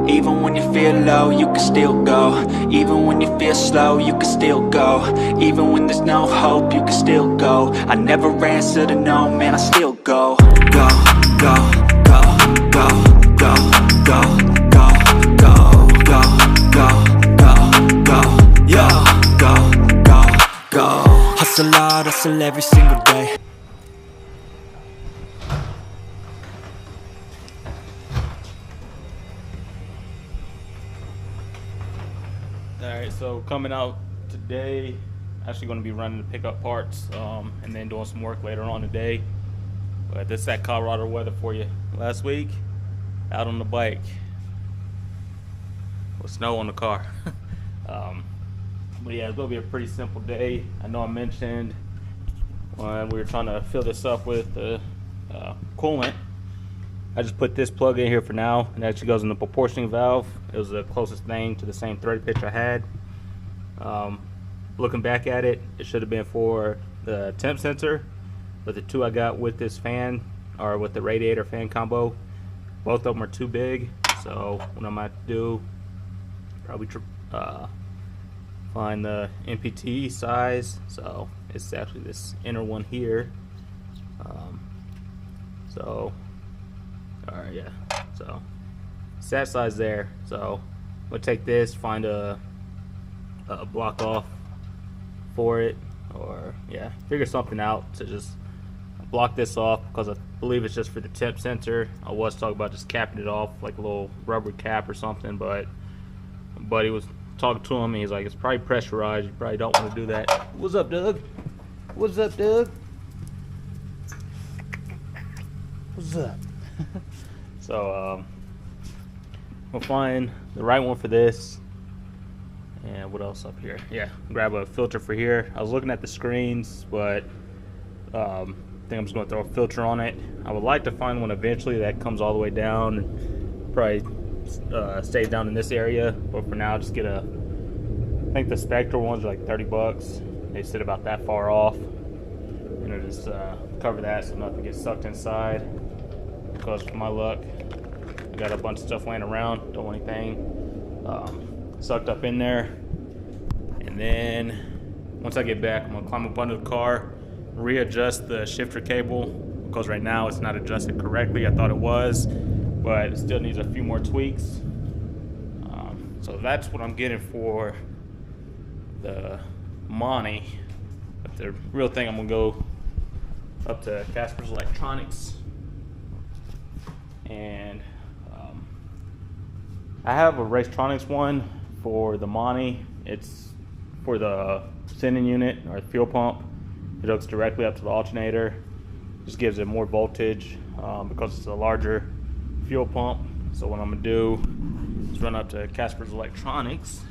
Even when you feel low, you can still go. Even when you feel slow, you can still go. Even when there's no hope, you can still go. I never answer to no, man, I still go. Go, go, go, go, go, go, go, go, go, go, go, go, yeah, go, go, go. Hustle hard, hustle every single day. Alright, so coming out today, actually going to be running to pick up parts and then doing some work later on today. But this is that Colorado weather for you. Last week, out on the bike with snow on the car. But yeah, it's going to be a pretty simple day. I know I mentioned when we were trying to fill this up with the coolant, I just put this plug in here for now. It actually goes in the proportioning valve. It was the closest thing to the same thread pitch I had. Looking back at it, it should have been for the temp sensor, but the two I got with this fan, or with the radiator fan combo, both of them are too big. So what I might do, probably find the MPT size. So it's actually this inner one here. Alright, yeah, so it's that size there. So we'll take this, find a block off for it, or yeah, figure something out to just block this off, because I believe it's just for the temp sensor. I was talking about just capping it off like a little rubber cap or something, but my buddy was talking to him and he's like, it's probably pressurized, you probably don't want to do that. What's up, Doug? What's up, Doug? What's up? So we'll find the right one for this. And what else up here? Yeah, grab a filter for here. I was looking at the screens, but I think I'm just going to throw a filter on it. I would like to find one eventually that comes all the way down and probably stays down in this area. But for now, just get I think the Spectral ones are like 30 bucks. They sit about that far off. And I'll just cover that so nothing gets sucked inside. Because for my luck, I got a bunch of stuff laying around. Don't want anything sucked up in there. And then once I get back, I'm gonna climb up under the car, readjust the shifter cable, because right now it's not adjusted correctly. I thought it was, but it still needs a few more tweaks. So that's what I'm getting for the Monte. But the real thing, I'm gonna go up to Casper's Electronics, and I have a Racetronics one for the Monte. It's for the sending unit or fuel pump. It hooks directly up to the alternator. Just gives it more voltage because it's a larger fuel pump. So what I'm gonna do is run up to Casper's Electronics,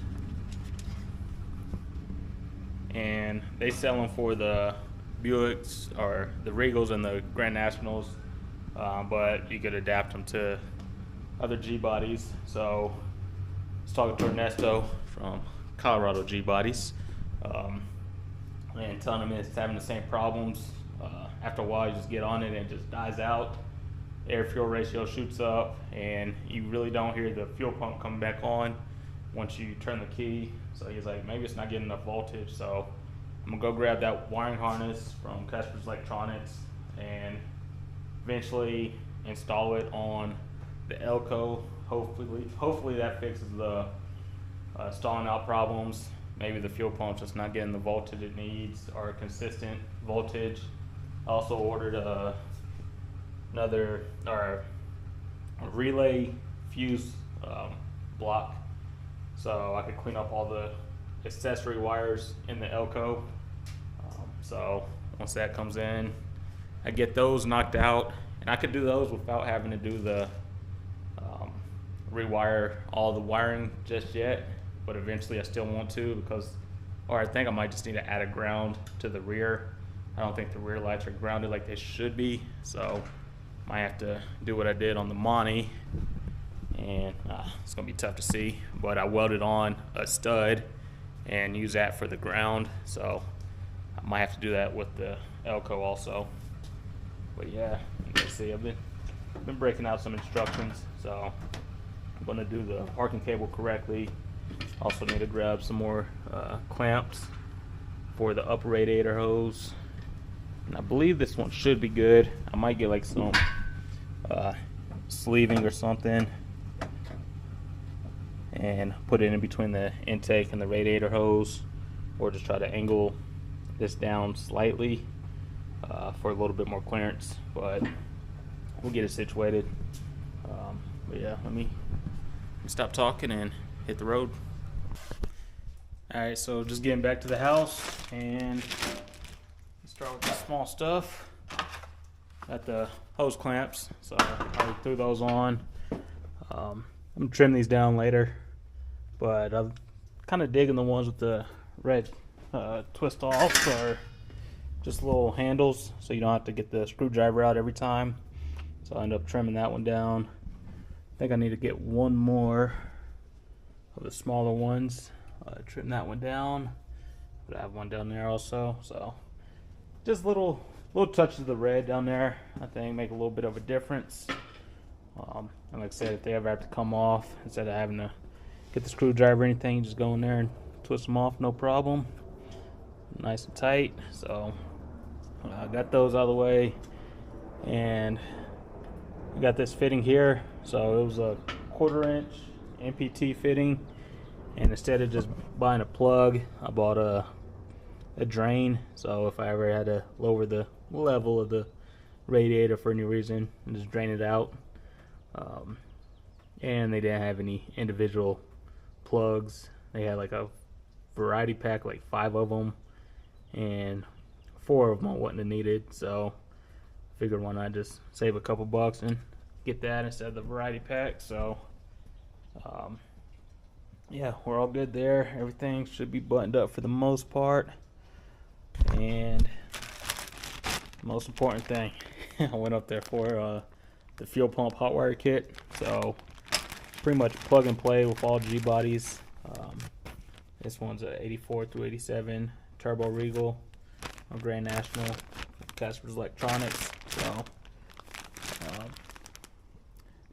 and they sell them for the Buicks or the Regals and the Grand Nationals, but you could adapt them to other G bodies. So I was talking to Ernesto from Colorado G Bodies, and telling him it's having the same problems. After a while, you just get on it and it just dies out. Air fuel ratio shoots up, and you really don't hear the fuel pump come back on once you turn the key. So he's like, maybe it's not getting enough voltage. So I'm gonna go grab that wiring harness from Casper's Electronics and eventually install it on the Elco. Hopefully that fixes the stalling out problems. Maybe the fuel pump's just not getting the voltage it needs, or consistent voltage. I also ordered another a relay fuse block, so I could clean up all the accessory wires in the Elco. So once that comes in, I get those knocked out, and I could do those without having to do the rewire all the wiring just yet. But eventually I still want to, or I think I might just need to add a ground to the rear. I don't think the rear lights are grounded like they should be, so might have to do what I did on the Monte, and it's gonna be tough to see, but I welded on a stud and use that for the ground, so I might have to do that with the Elco also. But yeah, you can see I've been breaking out some instructions, so I'm going to do the parking cable correctly. Also need to grab some more clamps for the upper radiator hose. And I believe this one should be good. I might get like some sleeving or something and put it in between the intake and the radiator hose, or just try to angle this down slightly for a little bit more clearance, but we'll get it situated. But yeah, let me stop talking and hit the road. Alright, so just getting back to the house, and start with the small stuff. Got the hose clamps, so I already threw those on. I'm gonna trim these down later, but I'm kind of digging the ones with the red twist offs, or just little handles, so you don't have to get the screwdriver out every time. So I end up trimming that one down. I think I need to get one more of the smaller ones. Trim that one down, but I have one down there also. So just little touches of the red down there, I think, make a little bit of a difference. And like I said, if they ever have to come off, instead of having to get the screwdriver or anything, just go in there and twist them off, no problem. Nice and tight. So I got those out of the way, and we got this fitting here. So it was a 1/4 inch MPT fitting, and instead of just buying a plug, I bought a drain. So if I ever had to lower the level of the radiator for any reason, and just drain it out. And they didn't have any individual plugs. They had like a variety pack, like 5 of them, and 4 of them I wouldn't have needed. So figured why not just save a couple bucks and get that instead of the variety pack. So yeah, we're all good there. Everything should be buttoned up for the most part. And the most important thing, I went up there for the fuel pump hot wire kit. So pretty much plug and play with all G bodies. This one's a 84 through 87 Turbo Regal on Grand National, Casper's Electronics. So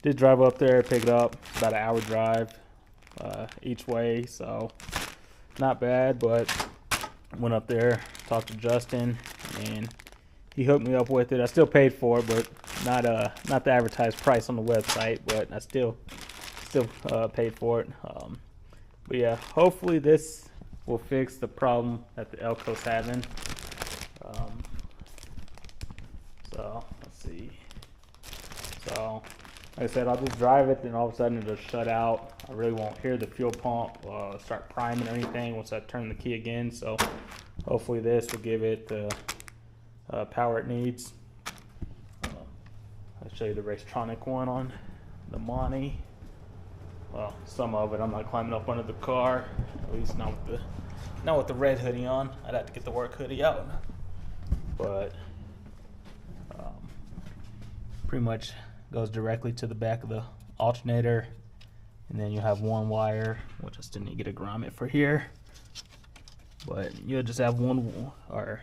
did drive up there, pick it up. It's about an hour drive each way, so not bad. But went up there, talked to Justin, and he hooked me up with it. I still paid for it, but not the advertised price on the website. But I still paid for it. But yeah, hopefully this will fix the problem that the Elco's having. So let's see. So like I said, I'll just drive it, then all of a sudden it'll shut out. I really won't hear the fuel pump start priming or anything once I turn the key again. So hopefully this will give it the power it needs. I'll show you the Racetronic one on the Monte. Well, some of it. I'm not climbing up under the car, at least not with the red hoodie on. I'd have to get the work hoodie out. But pretty much goes directly to the back of the alternator, and then you have one wire, which I still need to get a grommet for here. But you'll just have one, or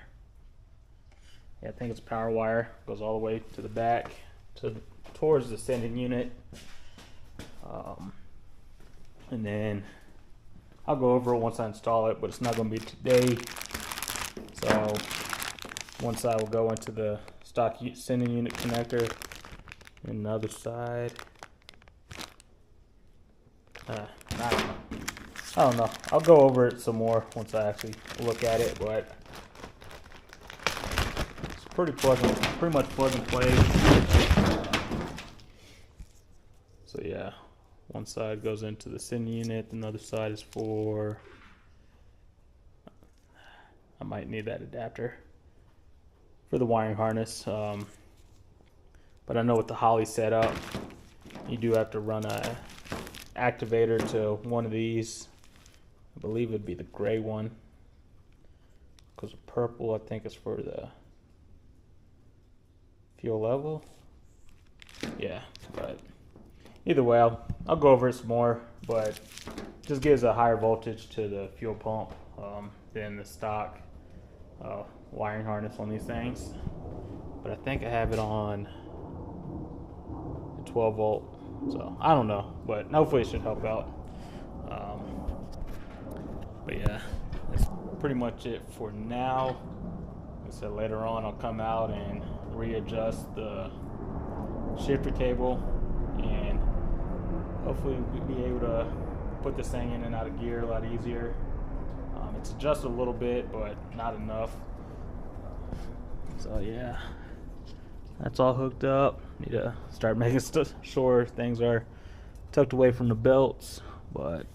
yeah, I think it's power wire, goes all the way to the back towards the sending unit. And then I'll go over it once I install it, but it's not going to be today. So one side will go into the stock sending unit connector, and the other side, I don't know. I'll go over it some more once I actually look at it, but it's pretty much plug and play. So yeah. One side goes into the sending unit, and the other side is for, I might need that adapter for the wiring harness. But I know with the Holley setup, you do have to run a activator to one of these. I believe it'd be the gray one, because the purple I think is for the fuel level. Yeah, but either way, I'll go over it some more, but it just gives a higher voltage to the fuel pump than the stock wiring harness on these things. But I think I have it on the 12 volt So I don't know, but hopefully it should help out. But yeah, that's pretty much it for now. Like I said, later on I'll come out and readjust the shifter cable, and hopefully we'll be able to put this thing in and out of gear a lot easier. It's adjusted a little bit, but not enough. So yeah, that's all hooked up. Need to start making sure things are tucked away from the belts, but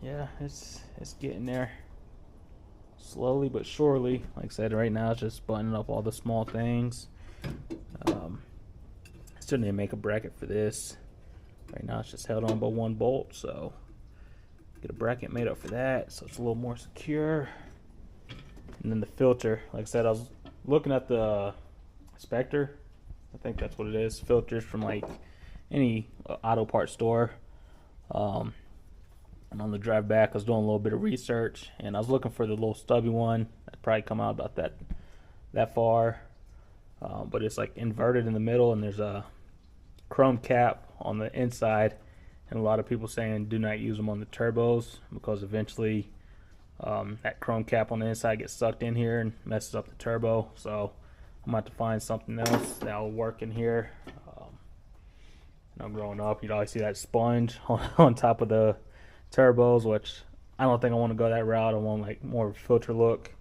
yeah, it's getting there slowly but surely. Like I said, right now it's just buttoning up all the small things. Still need to make a bracket for this. Right now it's just held on by one bolt, so get a bracket made up for that so it's a little more secure. And then the filter, like I said, I was looking at the Spectre. I think that's what it is. Filters from like any auto parts store. And on the drive back, I was doing a little bit of research, and I was looking for the little stubby one. That'd probably come out about that far, but it's like inverted in the middle, and there's a chrome cap on the inside. And a lot of people saying do not use them on the turbos because eventually that chrome cap on the inside gets sucked in here and messes up the turbo. So I'm going to have to find something else that will work in here. Growing up, you'd always see that sponge on top of the turbos, which I don't think I want to go that route. I want like more of a filter look.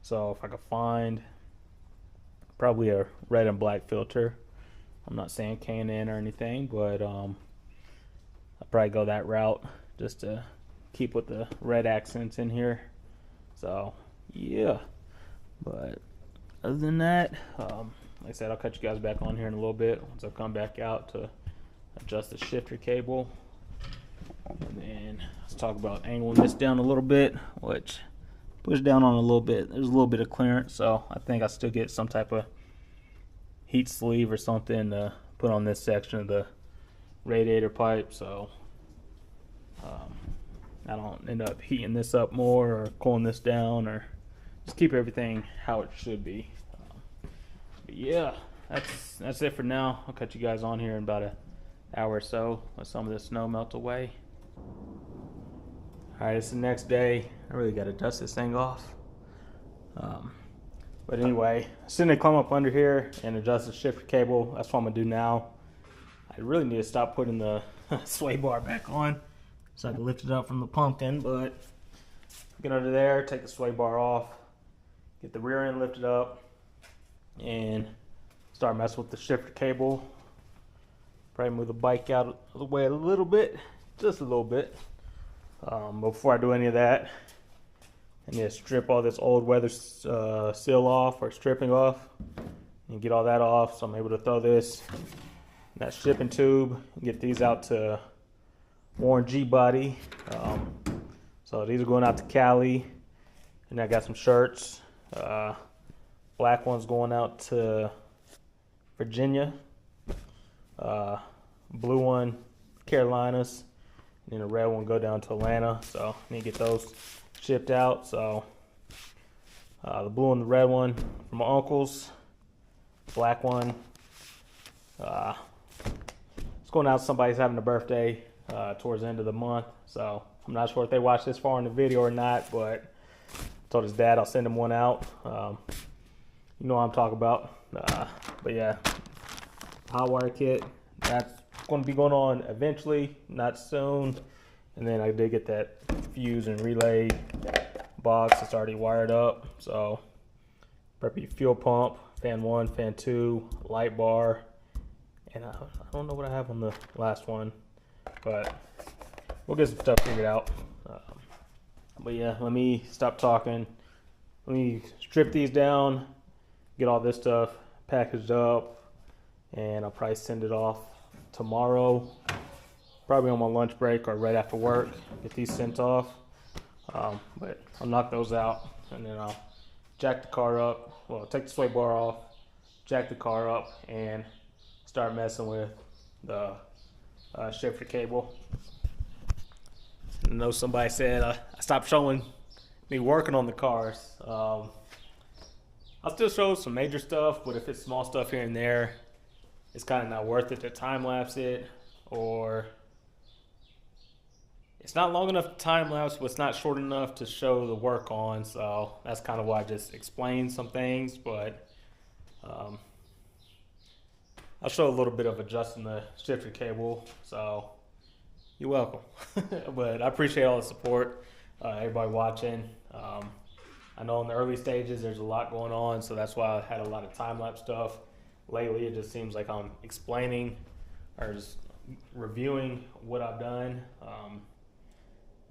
So if I could find probably a red and black filter, I'm not saying K&N or anything, but I'll probably go that route just to keep with the red accents in here. So yeah, but other than that, like I said, I'll cut you guys back on here in a little bit once I come back out to adjust the shifter cable. And then let's talk about angling this down a little bit, which push down on a little bit. There's a little bit of clearance, so I think I still get some type of heat sleeve or something to put on this section of the radiator pipe, so I don't end up heating this up more or cooling this down, or just keep everything how it should be. But yeah, that's it for now. I'll cut you guys on here in about an hour or so, let some of the snow melt away. Alright, it's the next day. I really got to dust this thing off. But anyway, as soon as I climb up under here and adjust the shifter cable, that's what I'm going to do now. I really need to stop putting the sway bar back on so I can lift it up from the pumpkin, but get under there, take the sway bar off, get the rear end lifted up, and start messing with the shifter cable. Probably move the bike out of the way a little bit, just a little bit. Before I do any of that, I need to strip all this old weather seal off, or stripping off, and get all that off so I'm able to throw this in that shipping tube and get these out to Warren G Body. So these are going out to Cali, and I got some shirts. Black one's going out to Virginia. Blue one, Carolinas, and then the red one go down to Atlanta. So I need to get those shipped out. So the blue and the red one from my uncle's, black one, it's going out to somebody's having a birthday towards the end of the month. So I'm not sure if they watched this far in the video or not, but I told his dad I'll send him one out. You know what I'm talking about. But yeah, hot wire kit, that's going to be going on eventually, not soon. And then I did get that fuse and relay box that's already wired up. So probably fuel pump, fan 1, fan 2, light bar, and I don't know what I have on the last one, but we'll get some stuff figured out. But yeah, let me stop talking. Let me strip these down, get all this stuff packaged up, and I'll probably send it off tomorrow, probably on my lunch break or right after work, get these sent off. But I'll knock those out, and then I'll jack the car up, well, take the sway bar off, jack the car up, and start messing with the shifter cable. I know somebody said I stopped showing me working on the cars. I'll still show some major stuff, but if it's small stuff here and there, it's kind of not worth it to time lapse it, or it's not long enough to time lapse, but it's not short enough to show the work on. So that's kind of why I just explained some things, but I'll show a little bit of adjusting the shifter cable. So you're welcome. But I appreciate all the support, everybody watching. I know in the early stages there's a lot going on, so that's why I had a lot of time-lapse stuff. Lately it just seems like I'm explaining or just reviewing what I've done.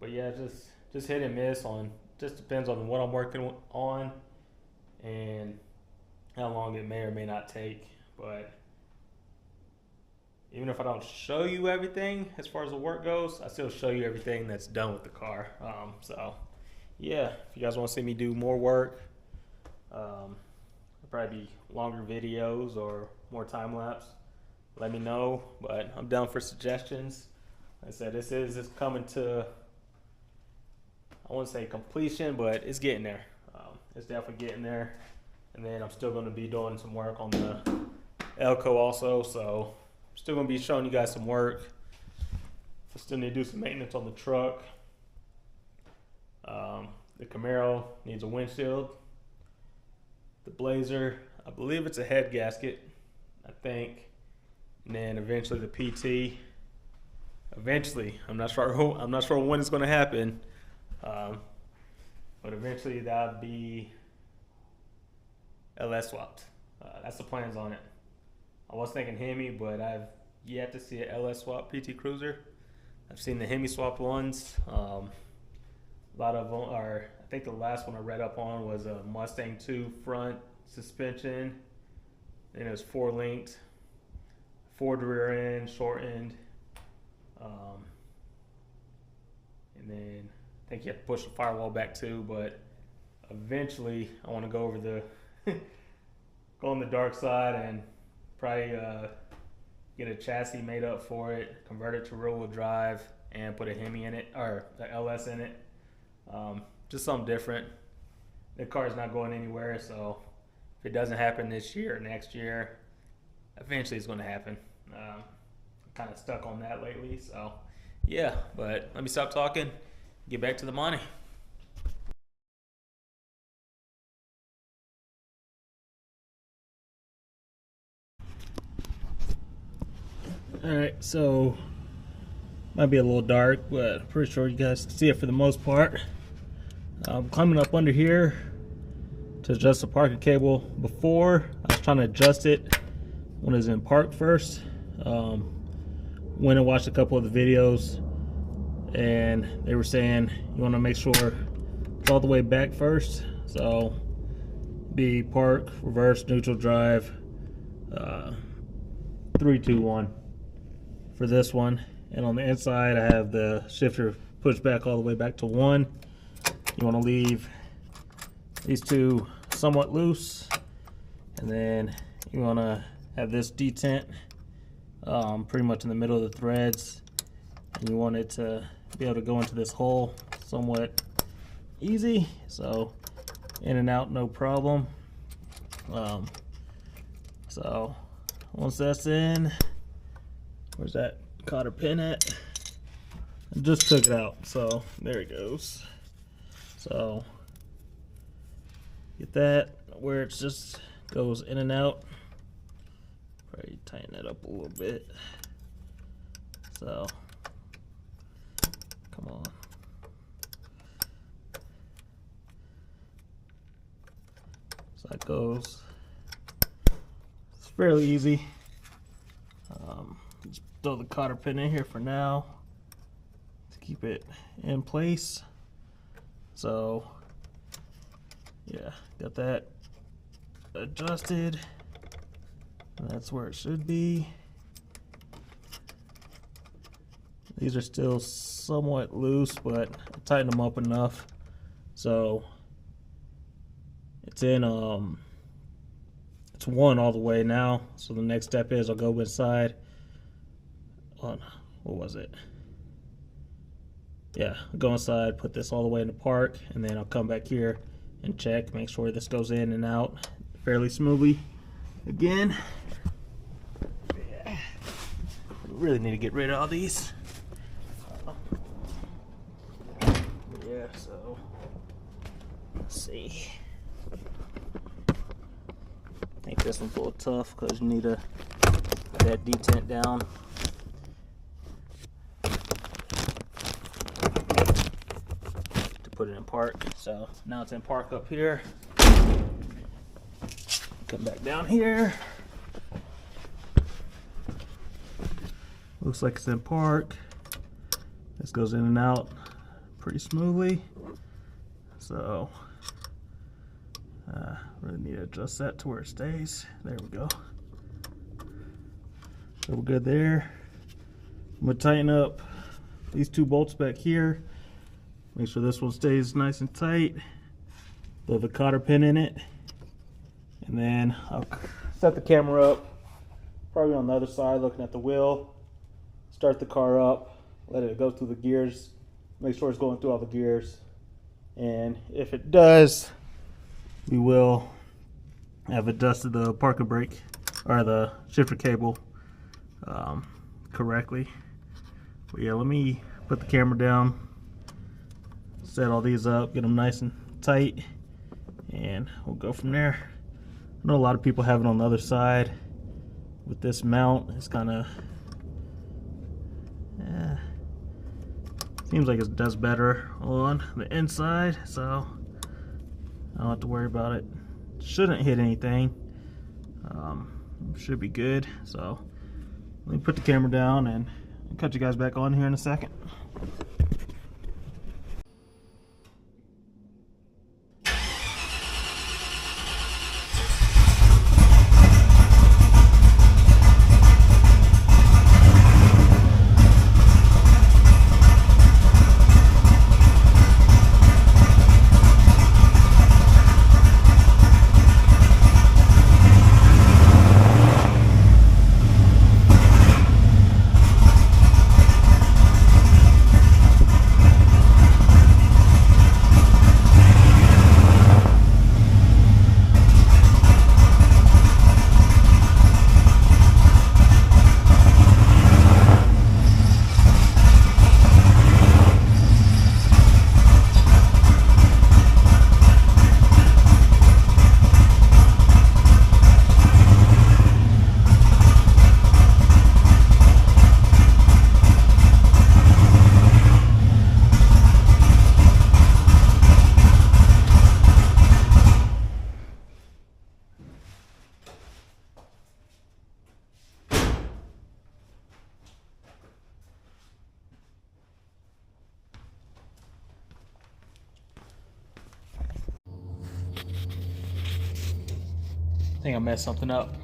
But yeah, just hit and miss on, just depends on what I'm working on and how long it may or may not take. But even if I don't show you everything as far as the work goes, I still show you everything that's done with the car. So yeah, if you guys want to see me do more work, it'll probably be longer videos or more time lapse, let me know. But I'm down for suggestions. Like I said, this is coming to, I wouldn't say completion, but it's getting there. It's definitely getting there. And then I'm still going to be doing some work on the Elko also, so I'm still going to be showing you guys some work. I still need to do some maintenance on the truck. The Camaro needs a windshield. The Blazer, I believe it's a head gasket, I think. And then eventually the PT. Eventually, I'm not sure when it's going to happen. But eventually that'll be LS swapped. That's the plans on it. I was thinking Hemi, but I've yet to see an LS swap PT Cruiser. I've seen the Hemi swapped ones. A lot of them are, I think the last one I read up on was a Mustang 2 front suspension. And it was 4 linked, 4 rear end, short end. And then I think you have to push the firewall back too, but eventually I want to go over the, go on the dark side and probably get a chassis made up for it, convert it to rear wheel drive, and put a Hemi in it, or the LS in it. Just something different. The car is not going anywhere, so if it doesn't happen this year or next year, eventually it's going to happen. I'm kind of stuck on that lately, so yeah. But let me stop talking, get back to the Monte. Alright, so might be a little dark, but I'm pretty sure you guys can see it for the most part. I'm climbing up under here to adjust the parking cable. Before, I was trying to adjust it when it was in park first. Went and watched a couple of the videos, and they were saying you want to make sure it's all the way back first. So be park, reverse, neutral, drive, 3, 2, 1 for this one. And on the inside I have the shifter pushed back all the way back to 1. You want to leave these two somewhat loose, and then you want to have this detent pretty much in the middle of the threads, and you want it to be able to go into this hole somewhat easy, so in and out no problem. So once that's in, where's that cotter pin at? I just took it out, so there it goes. So get that where it just goes in and out. Probably tighten that up a little bit. So come on. So that goes. It's fairly easy. Just throw the cotter pin in here for now to keep it in place. So yeah, got that adjusted. That's where it should be. These are still somewhat loose, but I tightened them up enough. So it's in, it's 1 all the way now. So the next step is I'll go inside on, what was it? Yeah, I'll go inside, put this all the way into park, and then I'll come back here and check, make sure this goes in and out fairly smoothly. Again, really need to get rid of all these. Yeah, so let's see. I think this one's a little tough because you need to put that detent down. To put it in park. So now it's in park up here. Come back down here. Looks like it's in park. This goes in and out pretty smoothly. So really need to adjust that to where it stays. There we go. So we're good there. I'm gonna tighten up these two bolts back here. Make sure this one stays nice and tight. Throw the cotter pin in it. And then I'll set the camera up, probably on the other side looking at the wheel. Start the car up, let it go through the gears. Make sure it's going through all the gears. And if it does, we will have adjusted the parking brake or the shifter cable correctly. But yeah, let me put the camera down, set all these up, get them nice and tight, and we'll go from there. I know a lot of people have it on the other side with this mount. It's kind of seems like it does better on the inside, so I don't have to worry about it. Shouldn't hit anything. Should be good. So let me put the camera down and I'll cut you guys back on here in a second. I think I messed something up.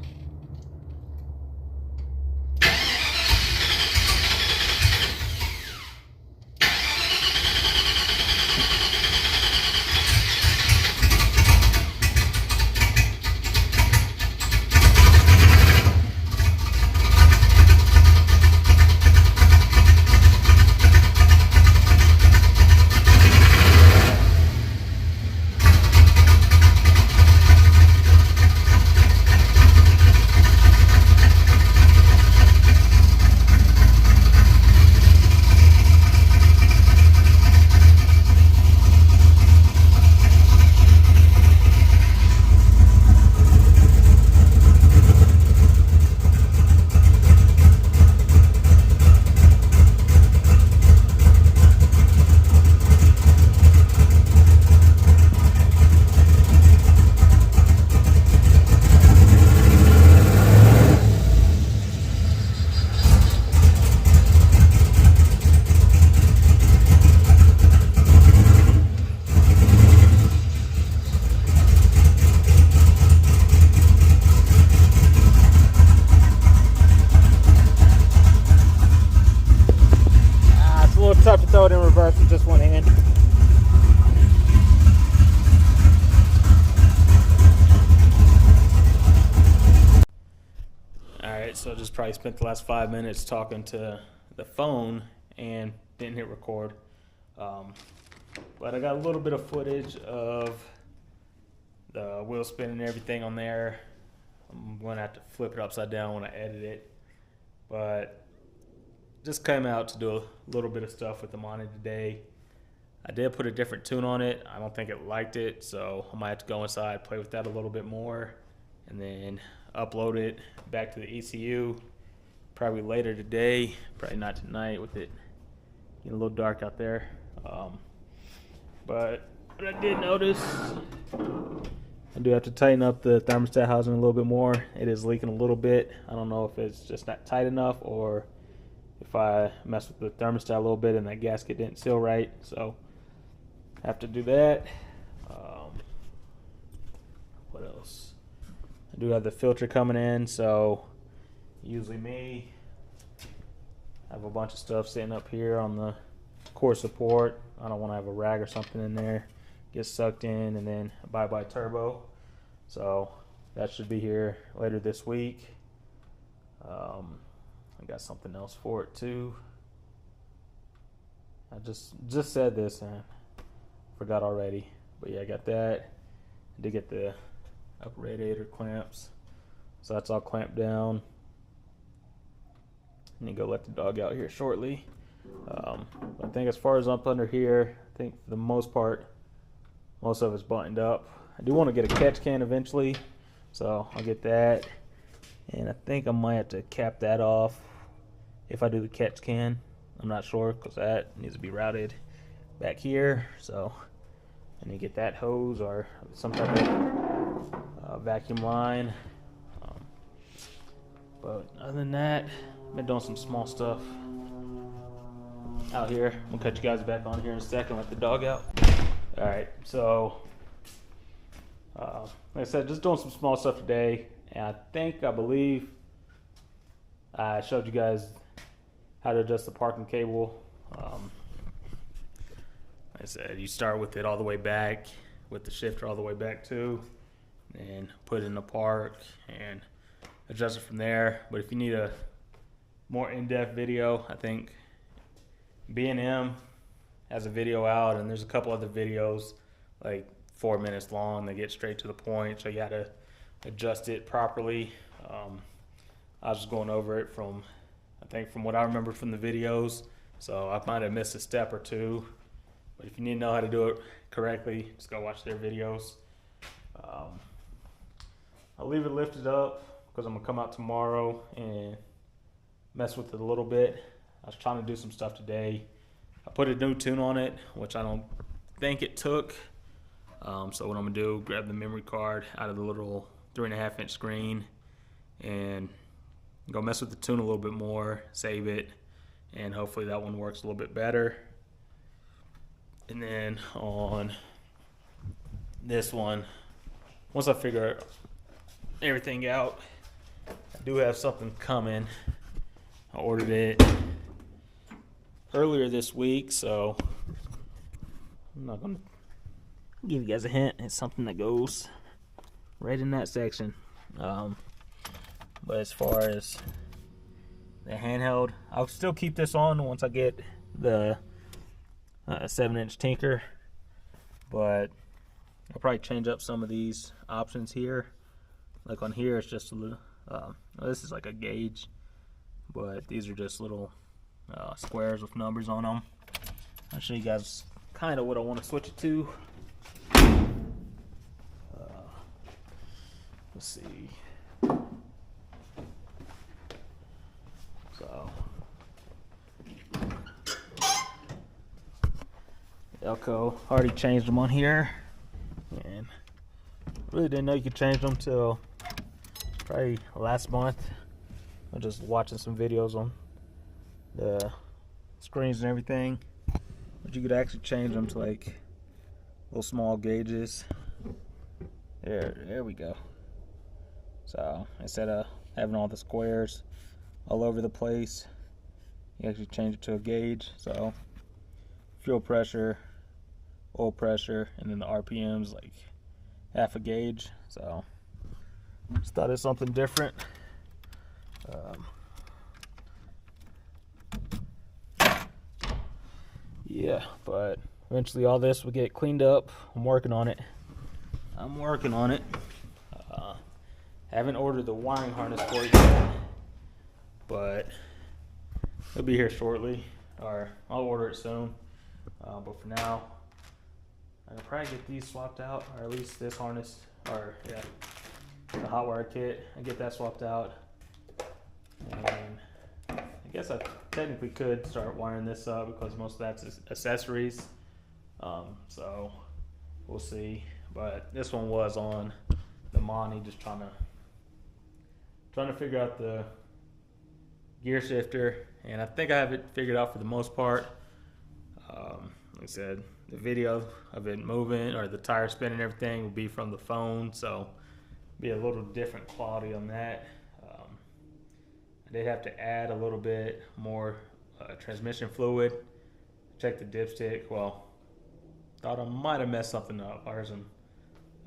Tough to throw it in reverse with just one hand. Alright, so I just probably spent the last 5 minutes talking to the phone and didn't hit record. But I got a little bit of footage of the wheel spin and everything on there. I'm going to have to flip it upside down when I edit it. But just came out to do a little bit of stuff with the Monte today. I did put a different tune on it. I don't think it liked it, so I might have to go inside, play with that a little bit more, and then upload it back to the ECU probably later today, probably not tonight with it getting a little dark out there. But what I did notice, I do have to tighten up the thermostat housing a little bit more. It is leaking a little bit. I don't know if it's just not tight enough or if I messed with the thermostat a little bit and that gasket didn't seal right. So I have to do that. What else? I do have the filter coming in, so usually me, I have a bunch of stuff sitting up here on the core support. I don't want to have a rag or something in there, get sucked in, and then bye-bye turbo. So that should be here later this week. I got something else for it too. I just said this and forgot already. But yeah, I got that. I did get the upper radiator clamps. So that's all clamped down. I need to go let the dog out here shortly. I think as far as up under here, I think for the most part, most of it's buttoned up. I do want to get a catch can eventually, so I'll get that. And I think I might have to cap that off if I do the catch can. I'm not sure because that needs to be routed back here. So I need to get that hose or some type of vacuum line. But other than that, I've been doing some small stuff out here. We'll cut you guys back on here in a second, let the dog out. All right, so like I said, just doing some small stuff today. And I believe I showed you guys how to adjust the parking cable. Like I said, you start with it all the way back, with the shifter all the way back too, and put it in the park and adjust it from there. But if you need a more in-depth video, I think B&M has a video out, and there's a couple other videos like 4 minutes long. They get straight to the point, so you got to adjust it properly. I was just going over it from what I remember from the videos, so I might have missed a step or two. But if you need to know how to do it correctly, just go watch their videos. I'll leave it lifted up because I'm gonna come out tomorrow and mess with it a little bit. I was trying to do some stuff today. I put a new tune on it, which I don't think it took. So what I'm gonna do, grab the memory card out of the little 3.5-inch screen and go mess with the tune a little bit more, save it, and hopefully that one works a little bit better. And then on this one, once I figure everything out, I do have something coming. I ordered it earlier this week, so I'm not gonna give you guys a hint. It's something that goes right in that section. But as far as the handheld, I'll still keep this on once I get the 7-inch Tinker, but I'll probably change up some of these options here. Like on here, it's just a little, this is like a gauge, but these are just little squares with numbers on them. I'll show you guys kind of what I want to switch it to. Let's see. So Elko already changed them on here, and really didn't know you could change them till probably last month. I'm just watching some videos on the screens and everything, but you could actually change them to like little small gauges. There we go. So instead of having all the squares all over the place, you actually change it to a gauge. So fuel pressure, oil pressure, and then the RPMs like half a gauge. So just thought it's something different. Yeah, but eventually all this will get cleaned up. I'm working on it. Haven't ordered the wiring harness for it yet, but it'll be here shortly, or I'll order it soon. But for now, I can probably get these swapped out, or at least this harness, or yeah, the hot wire kit. I get that swapped out, and I guess I technically could start wiring this up because most of that's accessories. So we'll see. But this one was on the Monte, just trying to figure out the gear shifter, and I think I have it figured out for the most part. Like I said, the video of it moving or the tire spinning and everything will be from the phone, so be a little different quality on that. I did have to add a little bit more transmission fluid. Check the dipstick. Well, thought I might have messed something up. I heard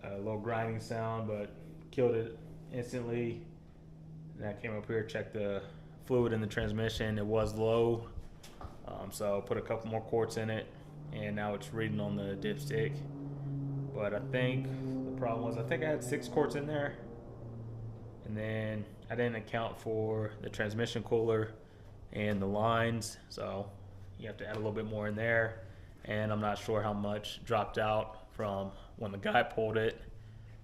a little grinding sound, but killed it instantly. And I came up here, checked the fluid in the transmission. It was low, so put a couple more quarts in it, and now it's reading on the dipstick. But I think the problem was I had 6 quarts in there, and then I didn't account for the transmission cooler and the lines, so you have to add a little bit more in there. And I'm not sure how much dropped out from when the guy pulled it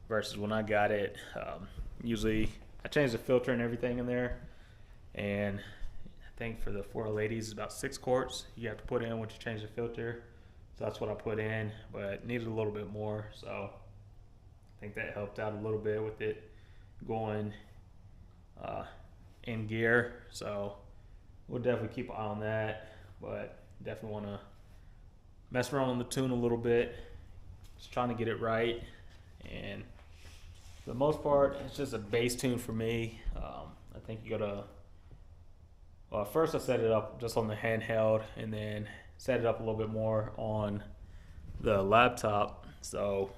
versus when I got it. Usually I changed the filter and everything in there, and I think for the 480s it's about 6 quarts you have to put in once you change the filter. So that's what I put in, but needed a little bit more, so I think that helped out a little bit with it going in gear. So we'll definitely keep an eye on that, but definitely want to mess around on the tune a little bit, just trying to get it right. And for the most part, it's just a bass tune for me. I think you gotta, well, first I set it up just on the handheld and then set it up a little bit more on the laptop. So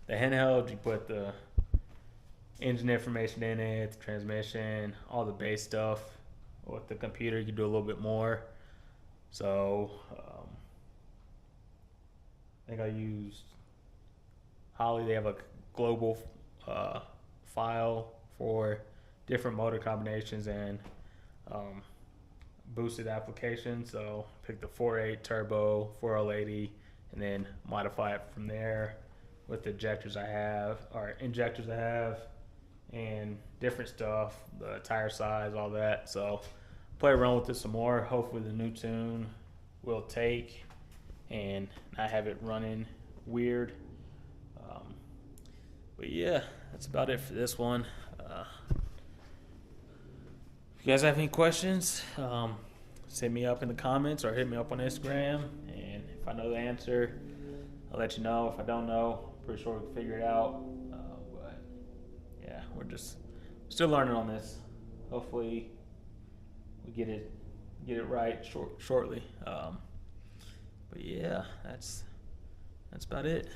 the handheld, you put the engine information in it, the transmission, all the base stuff. With the computer, you can do a little bit more. So I think I used Holly. They have a global file for different motor combinations and boosted applications. So pick the 4.8 turbo, 4L80, and then modify it from there with the injectors I have, and different stuff, the tire size, all that. So play around with this some more. Hopefully the new tune will take and not have it running weird. But yeah, that's about it for this one. If you guys have any questions, hit me up in the comments or hit me up on Instagram, and if I know the answer, I'll let you know. If I don't know, pretty sure we can figure it out. But yeah, we're just still learning on this. Hopefully we get it right shortly. But yeah, that's about it.